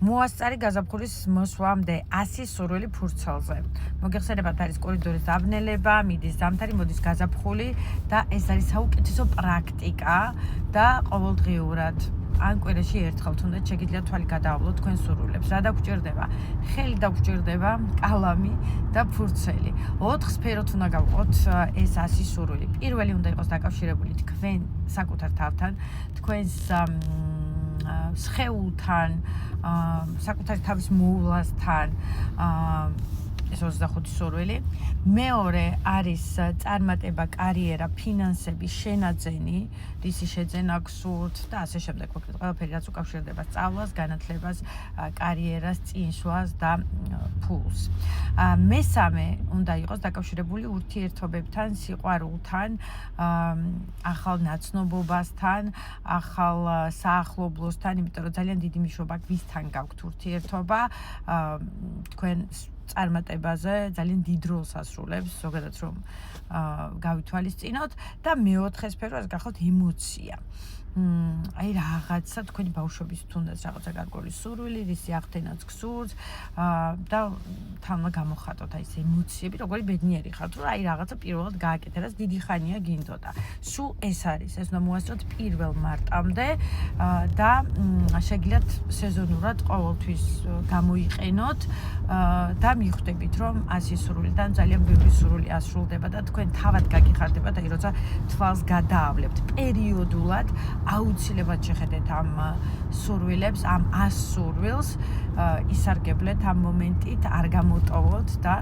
მოასწარი გაზაფხულის მოსვლამდე 100 სურვილი ფურცელზე. მოგეხსენებათ არის კორიდორის დაბნელება, მიდის ზამთარი, მოდის გაზაფხული და ეს არის საუკეთესო პრაქტიკა და ყოველდღიურად ან კვირაში ერთხელ თუნდაც შეგიძლიათ თვალი გადაავლოთ თქვენ სურვილებს. რა დაგგვჭირდება? ხელი დაგგვჭირდება, კალამი და ფურცელი. 4 სფეროთ უნდა გავყოთ ეს 100 სურვილი. პირველი უნდა იყოს დაკავშირებული თქვენ საკუთარ თავთან, თქვენს სხეულთან, საკუთარი თავის მოვლასთან, ეს 25 სურვილი. მეორე არის წარმატება, კარიერა, ფინანსები, შენაძენი, რისი შეძენა გსურთ და ასე შემდეგ. მოკლედ ყველაფერი რაც უკავშირდება სწავლას, განათლებას, კარიერას, წინსვლას და ფულს. მესამე უნდა იყოს დაკავშირებული ურთიერთობებთან, სიყვარულთან, ახალ ნაცნობობასთან, ახალ საახლობლოსთან, იმიტომ რომ ძალიან დიდი მნიშვნელობა ვისთან გაქვთ ურთიერთობა, თქვენ წარმატებაზე ძალიან დიდ როლს ასრულებს, ზოგადად რომ გავითვალისწინოთ და მეოთხე სფერო ეს გახოთ ემოცია. აი რაღაცა თქვენი ბავშვობის თუნდაც რაღაცა გარკვეული სურვილი, რისი ახდენაც გსურთ და თან უნდა გამოხატოთ აი ეს ემოციები, როგორი ბედნიერი ხართ, რომ აი რაღაცა პირველად გააკეთე, რაც დიდი ხანია გინდოდა. სულ ეს არის, ეს უნდა მოასწროთ 1 მარტამდე და შეგიძლიათ სეზონურად ყოველთვის გამოიყენოთ და მიხვდებით, რომ 100 სურვილიდან ძალიან ბევრი სურვილი ასრულდება და თქვენ თავად გაგიხარდებათ, აი როცა თვალს გადაავლებთ პერიოდულად აუცილებლად შეხედეთ ამ სურვილებს, ამ 100 სურვილს, ისარგებლეთ ამ მომენტით, არ გამოტოვოთ და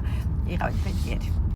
იყავით ბედნიერი.